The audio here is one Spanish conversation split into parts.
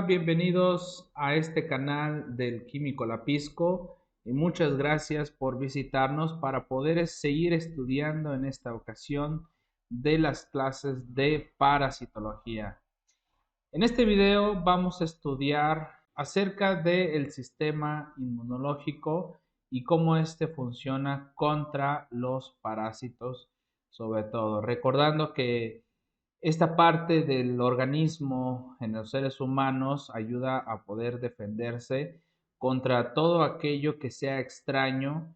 bienvenidos a este canal del Químico Lapisco y muchas gracias por visitarnos para poder seguir estudiando en esta ocasión de las clases de parasitología. En este video vamos a estudiar acerca del sistema inmunológico y cómo este funciona contra los parásitos, sobre todo. Recordando que esta parte del organismo en los seres humanos ayuda a poder defenderse contra todo aquello que sea extraño,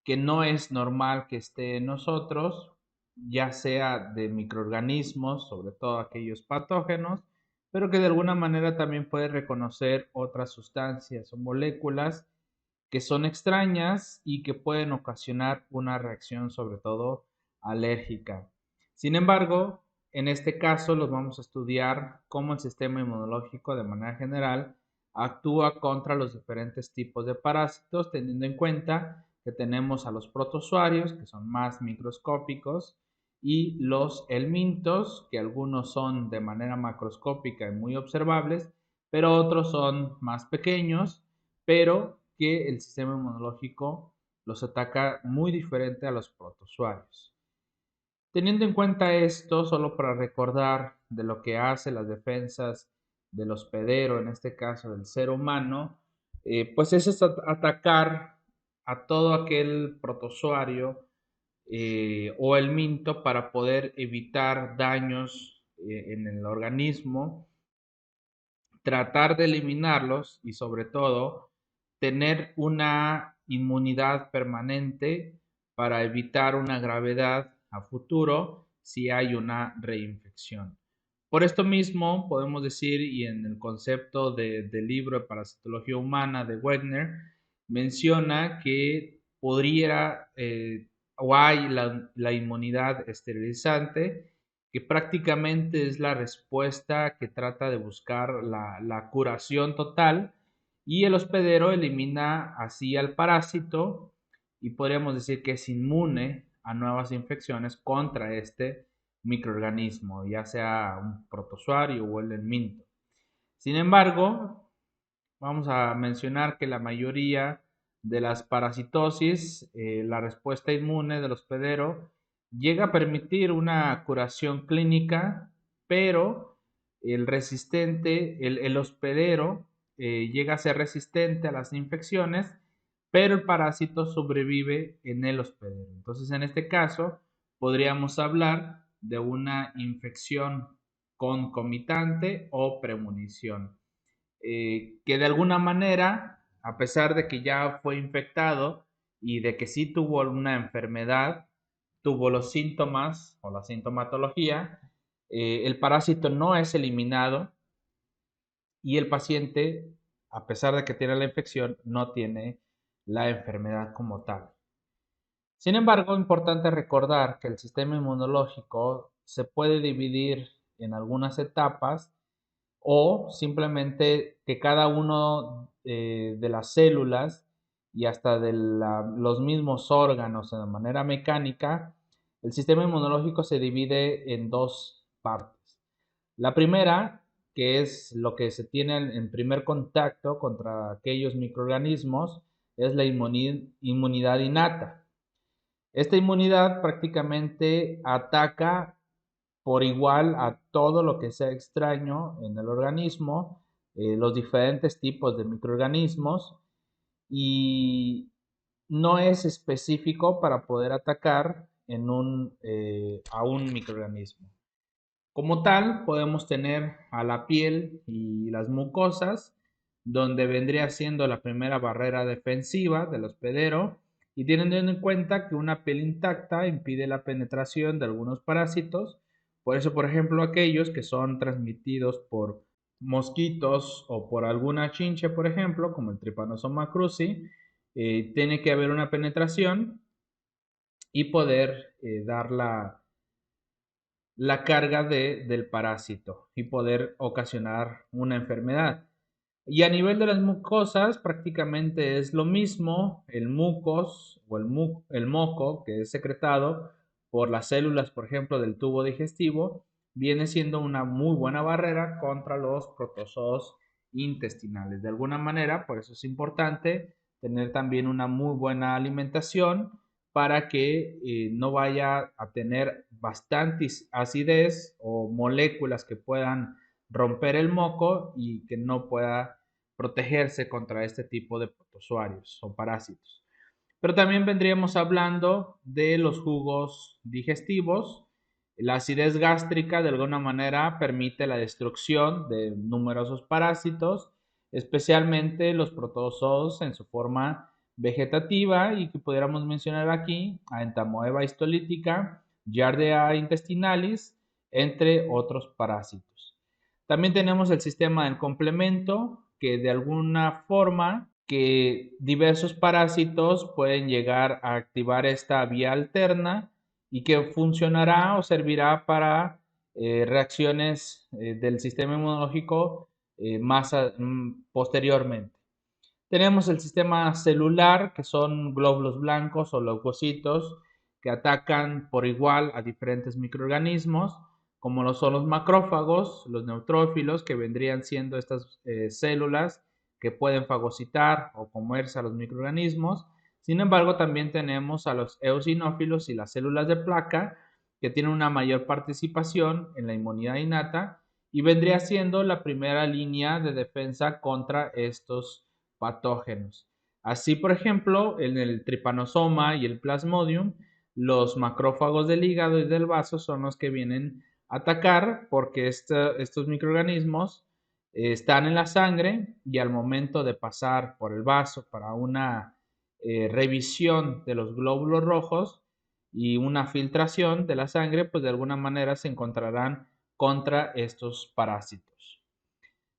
que no es normal que esté en nosotros, ya sea de microorganismos, sobre todo aquellos patógenos, pero que de alguna manera también puede reconocer otras sustancias o moléculas que son extrañas y que pueden ocasionar una reacción sobre todo alérgica. Sin embargo, en este caso los vamos a estudiar cómo el sistema inmunológico de manera general actúa contra los diferentes tipos de parásitos, teniendo en cuenta que tenemos a los protozoarios, que son más microscópicos, y los helmintos, que algunos son de manera macroscópica y muy observables, pero otros son más pequeños, pero que el sistema inmunológico los ataca muy diferente a los protozoarios. Teniendo en cuenta esto, solo para recordar de lo que hace las defensas del hospedero, en este caso del ser humano, pues es atacar a todo aquel protozoario o el minto para poder evitar daños en el organismo, tratar de eliminarlos y sobre todo tener una inmunidad permanente para evitar una gravedad a futuro si hay una reinfección. Por esto mismo podemos decir, y en el concepto del libro de Parasitología Humana de Wegner, menciona que podría o hay la inmunidad esterilizante, que prácticamente es la respuesta que trata de buscar la curación total, y el hospedero elimina así al parásito y podríamos decir que es inmune a nuevas infecciones contra este microorganismo, ya sea un protozoario o el helminto. Sin embargo, vamos a mencionar que la mayoría de las parasitosis, la respuesta inmune del hospedero llega a permitir una curación clínica, pero el hospedero llega a ser resistente a las infecciones, pero el parásito sobrevive en el hospedero. Entonces, en este caso, podríamos hablar de una infección concomitante o premonición, que de alguna manera, a pesar de que ya fue infectado y de que sí tuvo una enfermedad, tuvo los síntomas o la sintomatología, el parásito no es eliminado y el paciente, a pesar de que tiene la infección, no tiene la enfermedad como tal. Sin embargo, es importante recordar que el sistema inmunológico se puede dividir en algunas etapas o simplemente que cada uno de las células y hasta de los mismos órganos de manera mecánica, el sistema inmunológico se divide en dos partes. La primera, que es lo que se tiene en primer contacto contra aquellos microorganismos, es la inmunidad innata. Esta inmunidad prácticamente ataca por igual a todo lo que sea extraño en el organismo, los diferentes tipos de microorganismos, y no es específico para poder atacar a un microorganismo. Como tal, podemos tener a la piel y las mucosas, donde vendría siendo la primera barrera defensiva del hospedero, y teniendo en cuenta que una piel intacta impide la penetración de algunos parásitos. Por eso, por ejemplo, aquellos que son transmitidos por mosquitos o por alguna chinche, por ejemplo, como el Trypanosoma cruzi, tiene que haber una penetración y poder dar la carga del parásito y poder ocasionar una enfermedad. Y a nivel de las mucosas, prácticamente es lo mismo. El mucos o el moco que es secretado por las células, por ejemplo, del tubo digestivo, viene siendo una muy buena barrera contra los protozoos intestinales. De alguna manera, por eso es importante tener también una muy buena alimentación para que no vaya a tener bastante acidez o moléculas que puedan romper el moco y que no pueda protegerse contra este tipo de protozoarios o parásitos. Pero también vendríamos hablando de los jugos digestivos. La acidez gástrica de alguna manera permite la destrucción de numerosos parásitos, especialmente los protozoos en su forma vegetativa y que pudiéramos mencionar aquí a Entamoeba histolítica, Giardia intestinalis, entre otros parásitos. También tenemos el sistema del complemento, que de alguna forma que diversos parásitos pueden llegar a activar esta vía alterna y que funcionará o servirá para reacciones del sistema inmunológico posteriormente. Tenemos el sistema celular, que son glóbulos blancos o leucocitos que atacan por igual a diferentes microorganismos, como lo son los macrófagos, los neutrófilos, que vendrían siendo estas células que pueden fagocitar o comerse a los microorganismos. Sin embargo, también tenemos a los eosinófilos y las células de placa, que tienen una mayor participación en la inmunidad innata y vendría siendo la primera línea de defensa contra estos patógenos. Así, por ejemplo, en el tripanosoma y el plasmodium, los macrófagos del hígado y del vaso son los que vienen a atacar porque estos microorganismos están en la sangre y al momento de pasar por el vaso para una revisión de los glóbulos rojos y una filtración de la sangre, pues de alguna manera se encontrarán contra estos parásitos.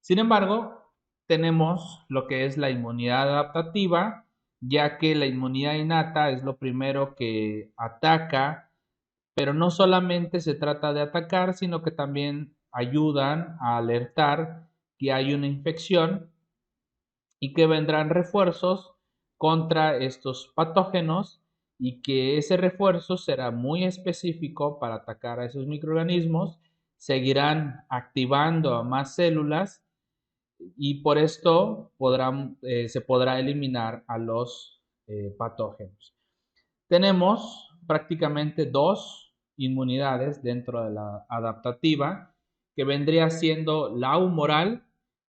Sin embargo, tenemos lo que es la inmunidad adaptativa, ya que la inmunidad innata es lo primero que ataca, pero no solamente se trata de atacar, sino que también ayudan a alertar que hay una infección y que vendrán refuerzos contra estos patógenos y que ese refuerzo será muy específico para atacar a esos microorganismos, seguirán activando a más células y por esto se podrá eliminar a los patógenos. Tenemos prácticamente dos inmunidades dentro de la adaptativa, que vendría siendo la humoral,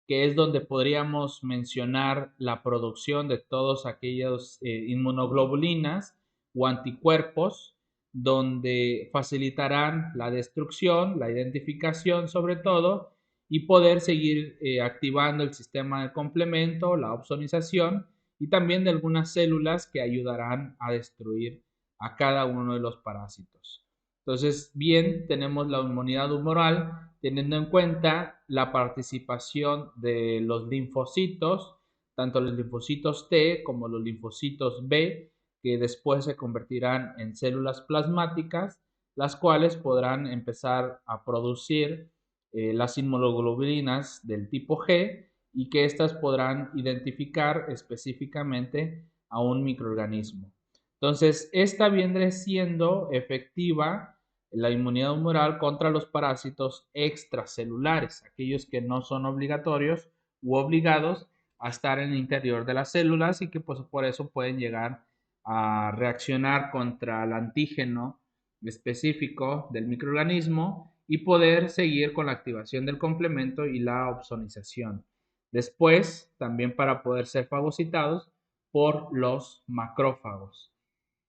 que es donde podríamos mencionar la producción de todos aquellos inmunoglobulinas o anticuerpos, donde facilitarán la destrucción, la identificación sobre todo, y poder seguir activando el sistema de complemento, la opsonización y también de algunas células que ayudarán a destruir a cada uno de los parásitos. Entonces, bien, tenemos la inmunidad humoral teniendo en cuenta la participación de los linfocitos, tanto los linfocitos T como los linfocitos B, que después se convertirán en células plasmáticas, las cuales podrán empezar a producir las inmunoglobulinas del tipo G y que éstas podrán identificar específicamente a un microorganismo. Entonces, esta viene siendo efectiva la inmunidad humoral contra los parásitos extracelulares, aquellos que no son obligatorios u obligados a estar en el interior de las células y que pues, por eso pueden llegar a reaccionar contra el antígeno específico del microorganismo y poder seguir con la activación del complemento y la opsonización. Después, también para poder ser fagocitados por los macrófagos.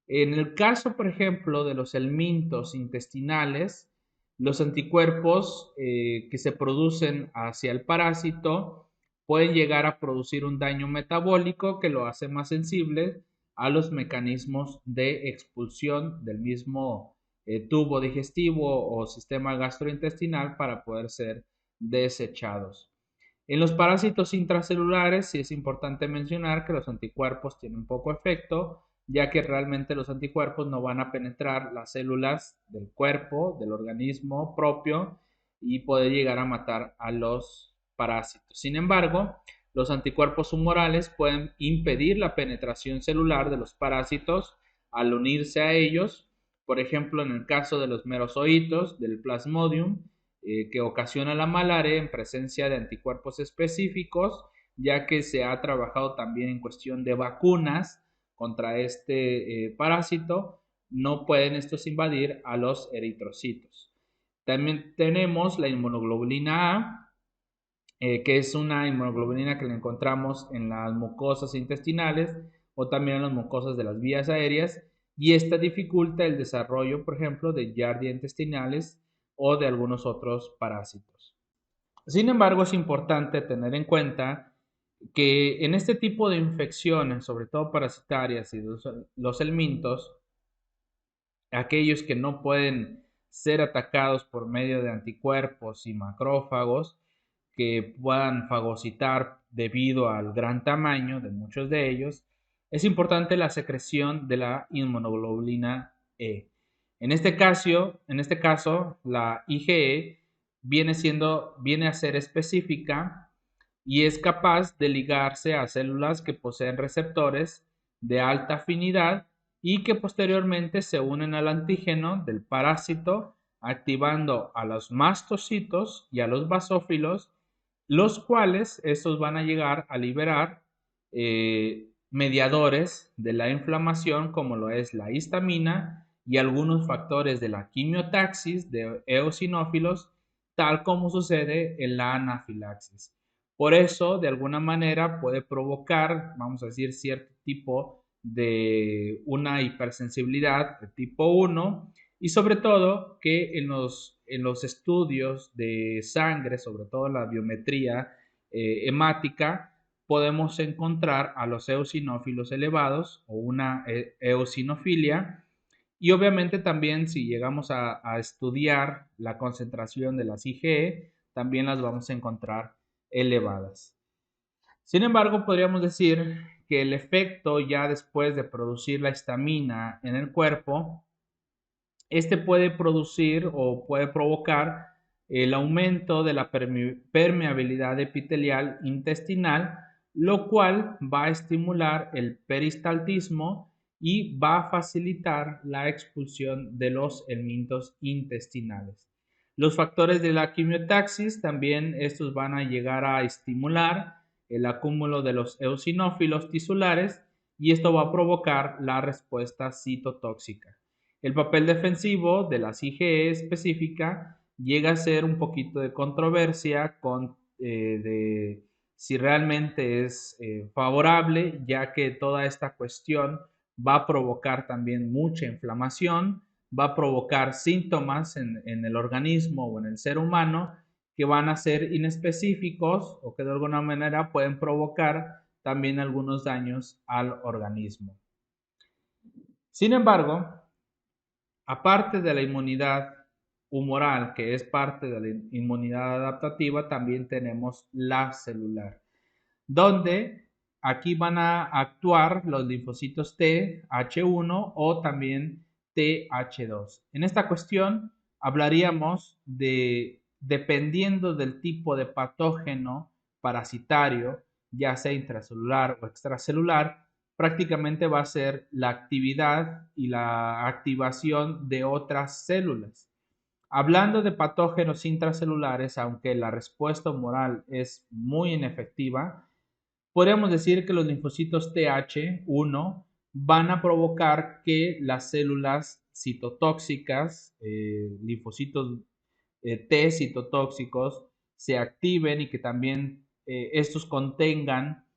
En el caso, por ejemplo, de los helmintos intestinales, los anticuerpos que se producen hacia el parásito pueden llegar a producir un daño metabólico que lo hace más sensible a los mecanismos de expulsión del mismo tubo digestivo o sistema gastrointestinal para poder ser desechados. En los parásitos intracelulares sí es importante mencionar que los anticuerpos tienen poco efecto, ya que realmente los anticuerpos no van a penetrar las células del cuerpo, del organismo propio y poder llegar a matar a los parásitos. Sin embargo, los anticuerpos humorales pueden impedir la penetración celular de los parásitos al unirse a ellos. Por ejemplo, en el caso de los merozoitos, del plasmodium, que ocasiona la malaria en presencia de anticuerpos específicos, ya que se ha trabajado también en cuestión de vacunas contra este parásito. No pueden estos invadir a los eritrocitos. También tenemos la inmunoglobulina A, que es una inmunoglobulina que la encontramos en las mucosas intestinales o también en las mucosas de las vías aéreas, y esta dificulta el desarrollo, por ejemplo, de giardia intestinales o de algunos otros parásitos. Sin embargo, es importante tener en cuenta que en este tipo de infecciones, sobre todo parasitarias y los helmintos, aquellos que no pueden ser atacados por medio de anticuerpos y macrófagos que puedan fagocitar debido al gran tamaño de muchos de ellos, es importante la secreción de la inmunoglobulina E. En este caso, la IgE viene a ser específica y es capaz de ligarse a células que poseen receptores de alta afinidad y que posteriormente se unen al antígeno del parásito, activando a los mastocitos y a los basófilos, los cuales estos van a llegar a liberar mediadores de la inflamación, como lo es la histamina y algunos factores de la quimiotaxis de eosinófilos, tal como sucede en la anafilaxis. Por eso, de alguna manera, puede provocar, vamos a decir, cierto tipo de una hipersensibilidad de tipo 1 y sobre todo que en los estudios de sangre, sobre todo la biometría hemática, podemos encontrar a los eosinófilos elevados o una eosinofilia. Y obviamente también si llegamos a estudiar la concentración de las IgE, también las vamos a encontrar elevadas. Sin embargo, podríamos decir que el efecto ya después de producir la histamina en el cuerpo, este puede producir o puede provocar el aumento de la permeabilidad epitelial intestinal, lo cual va a estimular el peristaltismo y va a facilitar la expulsión de los helmintos intestinales. Los factores de la quimiotaxis también estos van a llegar a estimular el acúmulo de los eosinófilos tisulares y esto va a provocar la respuesta citotóxica. El papel defensivo de la IgE específica llega a ser un poquito de controversia de si realmente es favorable, ya que toda esta cuestión va a provocar también mucha inflamación, va a provocar síntomas en el organismo o en el ser humano que van a ser inespecíficos o que de alguna manera pueden provocar también algunos daños al organismo. Sin embargo, aparte de la inmunidad humoral, que es parte de la inmunidad adaptativa, también tenemos la celular, donde aquí van a actuar los linfocitos TH1 o también TH2. En esta cuestión hablaríamos de, dependiendo del tipo de patógeno parasitario, ya sea intracelular o extracelular, prácticamente va a ser la actividad y la activación de otras células. Hablando de patógenos intracelulares, aunque la respuesta humoral es muy inefectiva, podríamos decir que los linfocitos TH1 van a provocar que las células citotóxicas, linfocitos T citotóxicos, se activen y que también estos contengan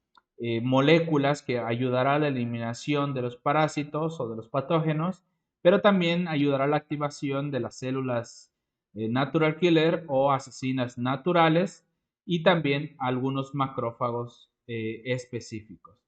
moléculas que ayudará a la eliminación de los parásitos o de los patógenos, pero también ayudará a la activación de las células natural killer o asesinas naturales y también algunos macrófagos específicos.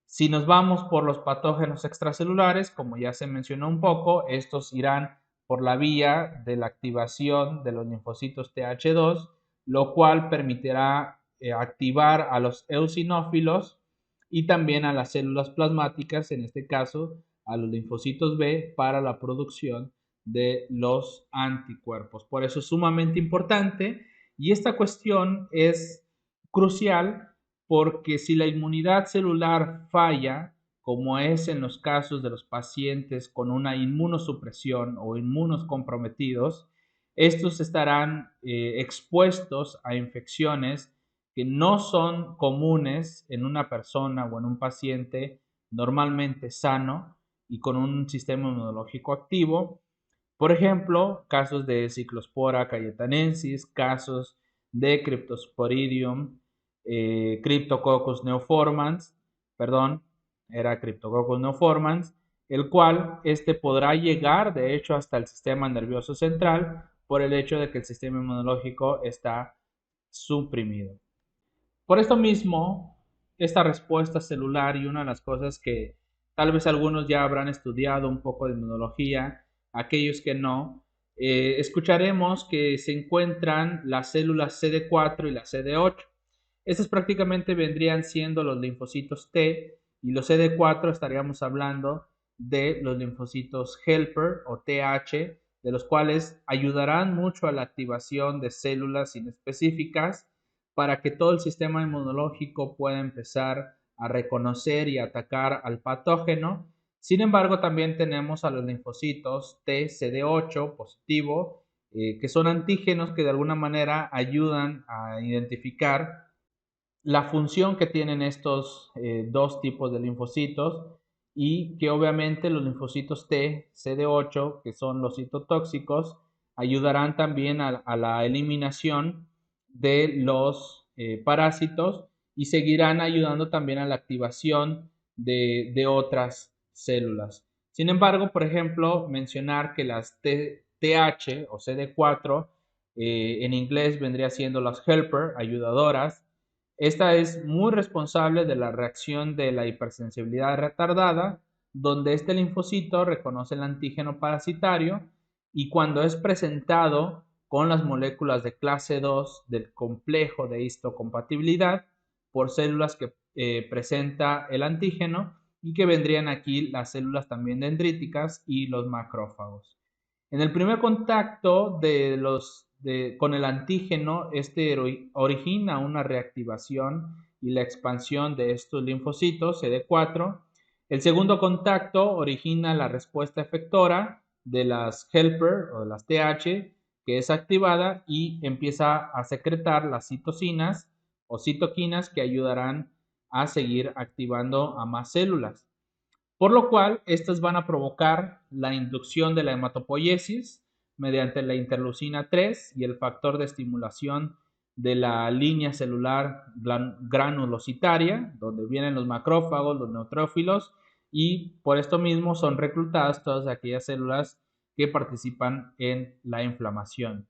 Si nos vamos por los patógenos extracelulares, como ya se mencionó un poco, estos irán por la vía de la activación de los linfocitos TH2, lo cual permitirá activar a los eosinófilos y también a las células plasmáticas, en este caso a los linfocitos B, para la producción de los anticuerpos. Por eso es sumamente importante y esta cuestión es crucial porque si la inmunidad celular falla, como es en los casos de los pacientes con una inmunosupresión o inmunos comprometidos, Estos estarán expuestos a infecciones que no son comunes en una persona o en un paciente normalmente sano y con un sistema inmunológico activo. Por ejemplo, casos de Cyclospora cayetanensis, casos de Cryptosporidium, Cryptococcus neoformans, perdón, era Cryptococcus neoformans, el cual podrá llegar de hecho hasta el sistema nervioso central por el hecho de que el sistema inmunológico está suprimido. Por esto mismo, esta respuesta celular y una de las cosas que tal vez algunos ya habrán estudiado un poco de inmunología, aquellos que no, escucharemos que se encuentran las células CD4 y la CD8. Estas prácticamente vendrían siendo los linfocitos T y los CD4 estaríamos hablando de los linfocitos helper o TH, de los cuales ayudarán mucho a la activación de células inespecíficas para que todo el sistema inmunológico pueda empezar a reconocer y atacar al patógeno. Sin embargo, también tenemos a los linfocitos T, CD8 positivo, que son antígenos que de alguna manera ayudan a identificar la función que tienen estos dos tipos de linfocitos y que obviamente los linfocitos T, CD8, que son los citotóxicos, ayudarán también a la eliminación de los parásitos y seguirán ayudando también a la activación de otras células. Sin embargo, por ejemplo, mencionar que las TH o CD4 en inglés vendría siendo las helper, ayudadoras. Esta es muy responsable de la reacción de la hipersensibilidad retardada, donde este linfocito reconoce el antígeno parasitario y cuando es presentado con las moléculas de clase 2 del complejo de histocompatibilidad por células que presenta el antígeno y que vendrían aquí las células también dendríticas y los macrófagos. En el primer contacto con el antígeno, origina una reactivación y la expansión de estos linfocitos CD4. El segundo contacto origina la respuesta efectora de las helper o de las TH, que es activada y empieza a secretar las citocinas o citoquinas que ayudarán a seguir activando a más células. Por lo cual, estas van a provocar la inducción de la hematopoiesis mediante la interleucina 3 y el factor de estimulación de la línea celular granulocitaria, donde vienen los macrófagos, los neutrófilos, y por esto mismo son reclutadas todas aquellas células que participan en la inflamación.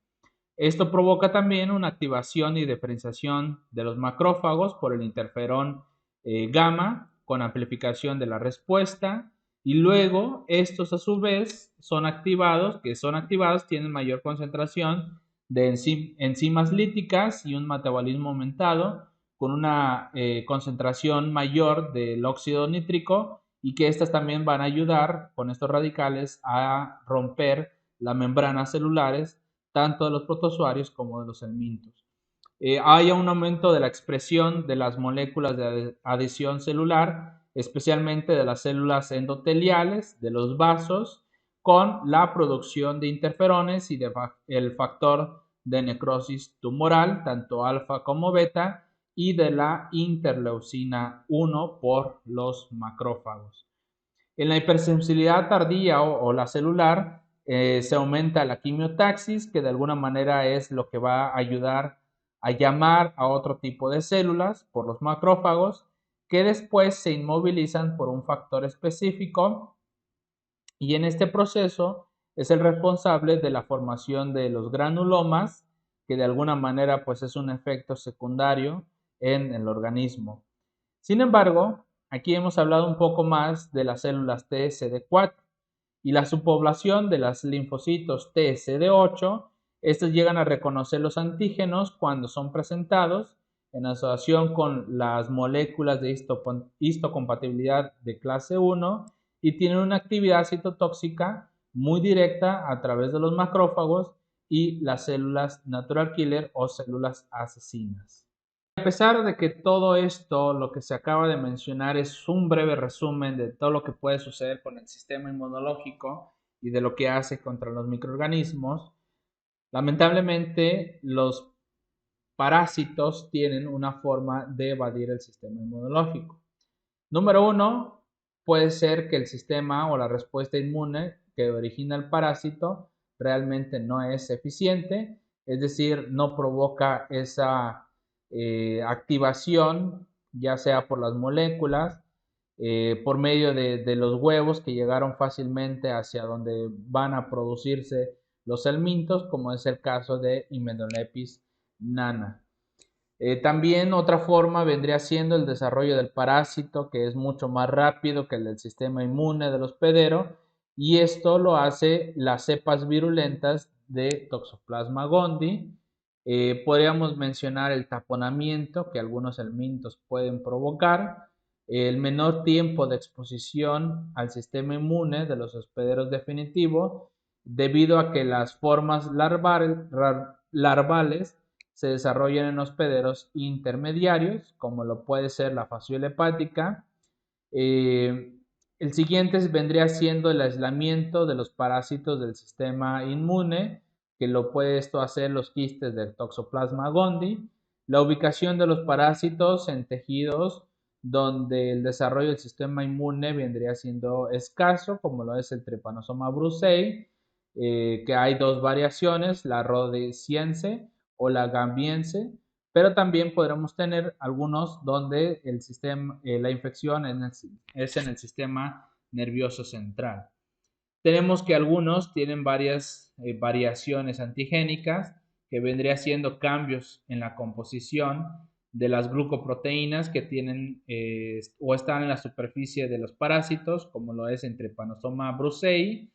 Esto provoca también una activación y diferenciación de los macrófagos por el interferón gamma con amplificación de la respuesta y luego estos a su vez son activados, tienen mayor concentración de enzimas líticas y un metabolismo aumentado con una concentración mayor del óxido nítrico y que estas también van a ayudar con estos radicales a romper las membranas celulares tanto de los protozoarios como de los helmintos. Hay un aumento de la expresión de las moléculas de adhesión celular, especialmente de las células endoteliales, de los vasos, con la producción de interferones y el factor de necrosis tumoral, tanto alfa como beta, y de la interleucina 1 por los macrófagos. En la hipersensibilidad tardía o la celular, se aumenta la quimiotaxis, que de alguna manera es lo que va a ayudar a llamar a otro tipo de células por los macrófagos, que después se inmovilizan por un factor específico y en este proceso es el responsable de la formación de los granulomas, que de alguna manera pues es un efecto secundario en el organismo. Sin embargo, aquí hemos hablado un poco más de las células TSD4 y la subpoblación de las linfocitos TSD8. Estos llegan a reconocer los antígenos cuando son presentados en asociación con las moléculas de histocompatibilidad de clase 1 y tienen una actividad citotóxica muy directa a través de los macrófagos y las células natural killer o células asesinas. A pesar de que todo esto, lo que se acaba de mencionar, es un breve resumen de todo lo que puede suceder con el sistema inmunológico y de lo que hace contra los microorganismos, Lamentablemente, los parásitos tienen una forma de evadir el sistema inmunológico. Número uno, puede ser que el sistema o la respuesta inmune que origina el parásito realmente no es eficiente, es decir, no provoca esa activación, ya sea por las moléculas, por medio de los huevos que llegaron fácilmente hacia donde van a producirse los helmintos, como es el caso de Hymenopilus nana. También otra forma vendría siendo el desarrollo del parásito, que es mucho más rápido que el del sistema inmune del hospedero, y esto lo hace las cepas virulentas de Toxoplasma gondii. Podríamos mencionar el taponamiento que algunos helmintos pueden provocar, el menor tiempo de exposición al sistema inmune de los hospederos definitivos, debido a que las formas larvales se desarrollan en hospederos intermediarios, como lo puede ser la fasciola hepática. El siguiente vendría siendo el aislamiento de los parásitos del sistema inmune, que lo puede esto hacer los quistes del Toxoplasma gondii. La ubicación de los parásitos en tejidos donde el desarrollo del sistema inmune vendría siendo escaso, como lo es el Trypanosoma brucei, que hay dos variaciones, la rhodesiense o la gambiense, pero también podremos tener algunos donde el sistema, la infección es en el sistema nervioso central. Tenemos que algunos tienen varias variaciones antigénicas, que vendría siendo cambios en la composición de las glucoproteínas que tienen o están en la superficie de los parásitos, como lo es entre Trypanosoma brucei,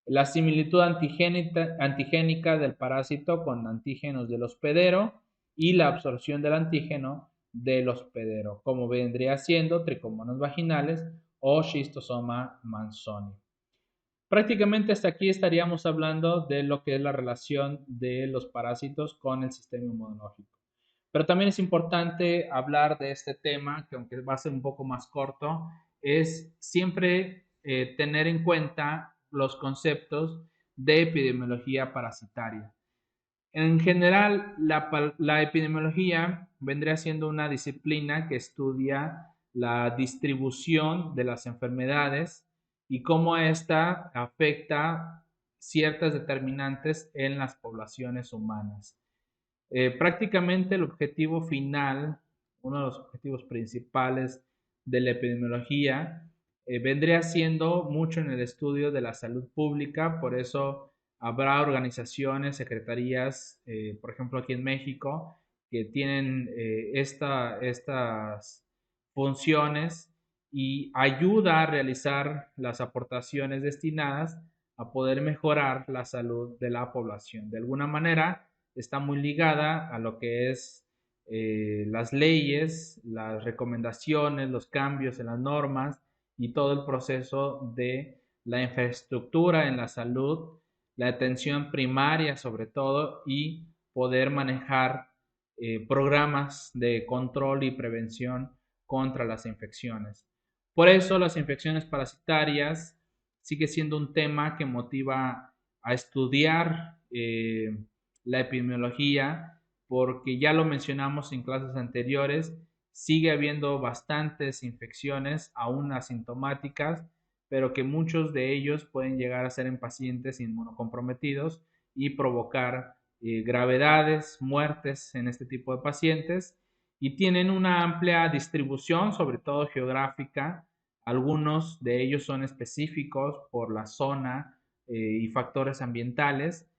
la similitud antigénica del parásito con antígenos del hospedero y la absorción del antígeno del hospedero, como vendría siendo tricomonas vaginales o Schistosoma manzoni. Prácticamente hasta aquí estaríamos hablando de lo que es la relación de los parásitos con el sistema inmunológico. Pero también es importante hablar de este tema, que aunque va a ser un poco más corto, es siempre tener en cuenta los conceptos de epidemiología parasitaria. En general, la epidemiología vendría siendo una disciplina que estudia la distribución de las enfermedades y cómo ésta afecta ciertas determinantes en las poblaciones humanas. Prácticamente el objetivo final, uno de los objetivos principales de la epidemiología, vendría siendo mucho en el estudio de la salud pública, por eso habrá organizaciones, secretarías, por ejemplo aquí en México, que tienen estas funciones y ayuda a realizar las aportaciones destinadas a poder mejorar la salud de la población. De alguna manera, está muy ligada a lo que es las leyes, las recomendaciones, los cambios en las normas y todo el proceso de la infraestructura en la salud, la atención primaria sobre todo y poder manejar programas de control y prevención contra las infecciones. Por eso las infecciones parasitarias sigue siendo un tema que motiva a estudiar la epidemiología, porque ya lo mencionamos en clases anteriores, sigue habiendo bastantes infecciones aún asintomáticas, pero que muchos de ellos pueden llegar a ser en pacientes inmunocomprometidos y provocar gravedades, muertes en este tipo de pacientes, y tienen una amplia distribución, sobre todo geográfica. Algunos de ellos son específicos por la zona y factores ambientales,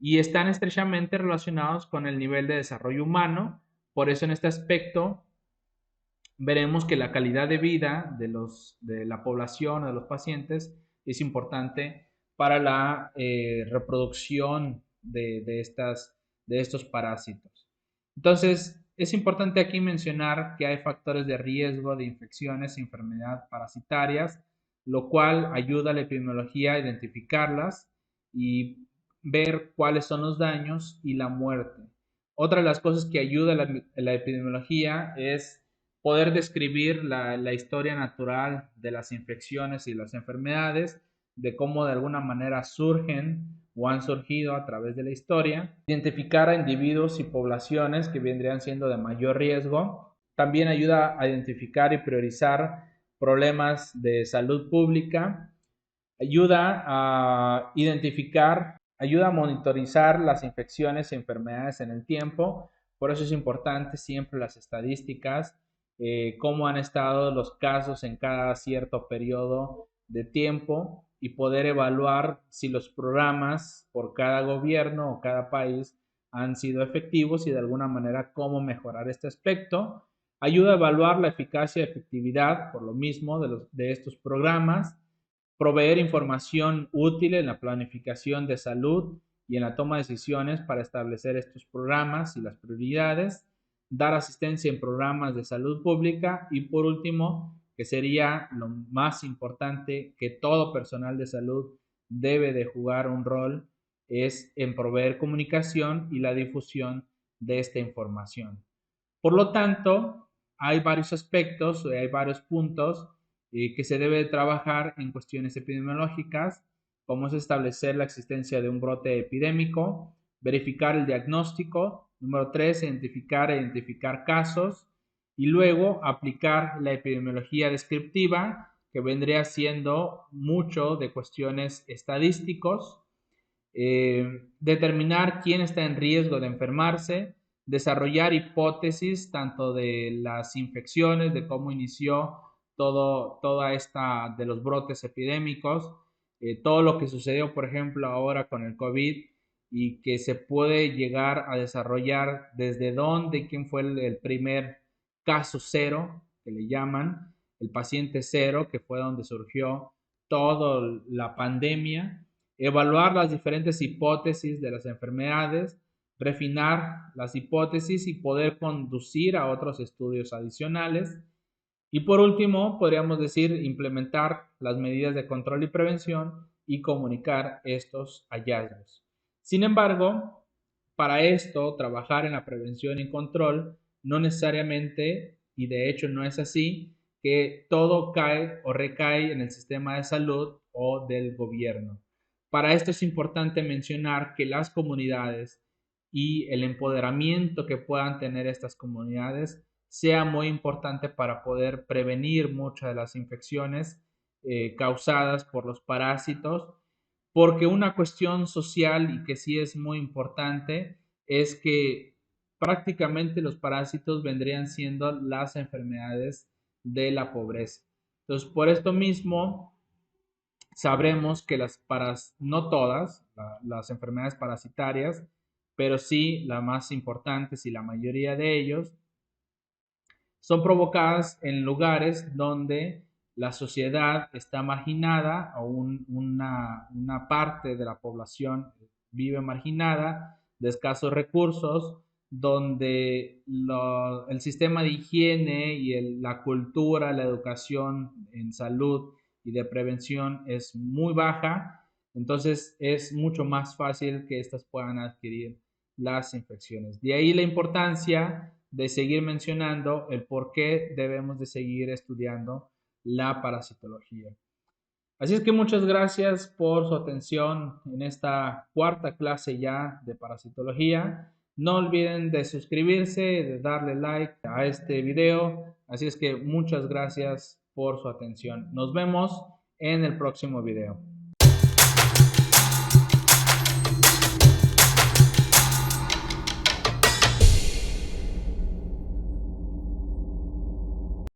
y están estrechamente relacionados con el nivel de desarrollo humano. Por eso en este aspecto veremos que la calidad de vida de la población o de los pacientes es importante para la reproducción de estos parásitos. Entonces, es importante aquí mencionar que hay factores de riesgo de infecciones y enfermedades parasitarias, lo cual ayuda a la epidemiología a identificarlas y ver cuáles son los daños y la muerte. Otra de las cosas que ayuda a la epidemiología es poder describir la historia natural de las infecciones y las enfermedades, de cómo de alguna manera surgen o han surgido a través de la historia, identificar a individuos y poblaciones que vendrían siendo de mayor riesgo, también ayuda a identificar y priorizar problemas de salud pública, ayuda a identificar, ayuda a monitorizar las infecciones y enfermedades en el tiempo. Por eso es importante siempre las estadísticas, cómo han estado los casos en cada cierto periodo de tiempo y poder evaluar si los programas por cada gobierno o cada país han sido efectivos y de alguna manera cómo mejorar este aspecto. Ayuda a evaluar la eficacia y efectividad, por lo mismo, de estos programas, proveer información útil en la planificación de salud y en la toma de decisiones para establecer estos programas y las prioridades, dar asistencia en programas de salud pública y por último, que sería lo más importante que todo personal de salud debe de jugar un rol, es en proveer comunicación y la difusión de esta información. Por lo tanto, hay varios aspectos, hay varios puntos que se debe trabajar en cuestiones epidemiológicas, como es establecer la existencia de un brote epidémico, verificar el diagnóstico, número 3, identificar casos y luego aplicar la epidemiología descriptiva, que vendría siendo mucho de cuestiones estadísticos, determinar quién está en riesgo de enfermarse, desarrollar hipótesis tanto de las infecciones, de cómo inició toda esta de los brotes epidémicos, todo lo que sucedió, por ejemplo, ahora con el COVID y que se puede llegar a desarrollar desde dónde, quién fue el primer caso cero, que le llaman, el paciente cero, que fue donde surgió toda la pandemia, evaluar las diferentes hipótesis de las enfermedades, refinar las hipótesis y poder conducir a otros estudios adicionales. Y por último, podríamos decir, implementar las medidas de control y prevención y comunicar estos hallazgos. Sin embargo, para esto, trabajar en la prevención y control, no necesariamente, y de hecho no es así, que todo cae o recae en el sistema de salud o del gobierno. Para esto es importante mencionar que las comunidades y el empoderamiento que puedan tener estas comunidades sea muy importante para poder prevenir muchas de las infecciones causadas por los parásitos, porque una cuestión social y que sí es muy importante es que prácticamente los parásitos vendrían siendo las enfermedades de la pobreza. Entonces, por esto mismo, sabremos que no todas las enfermedades parasitarias, pero sí las más importantes y la mayoría de ellos, son provocadas en lugares donde la sociedad está marginada o una parte de la población vive marginada, de escasos recursos, donde el sistema de higiene y la cultura, la educación en salud y de prevención es muy baja, entonces es mucho más fácil que estas puedan adquirir las infecciones. De ahí la importancia de seguir mencionando el por qué debemos de seguir estudiando la parasitología. Así es que muchas gracias por su atención en esta cuarta clase ya de parasitología. No olviden de suscribirse, de darle like a este video. Así es que muchas gracias por su atención. Nos vemos en el próximo video.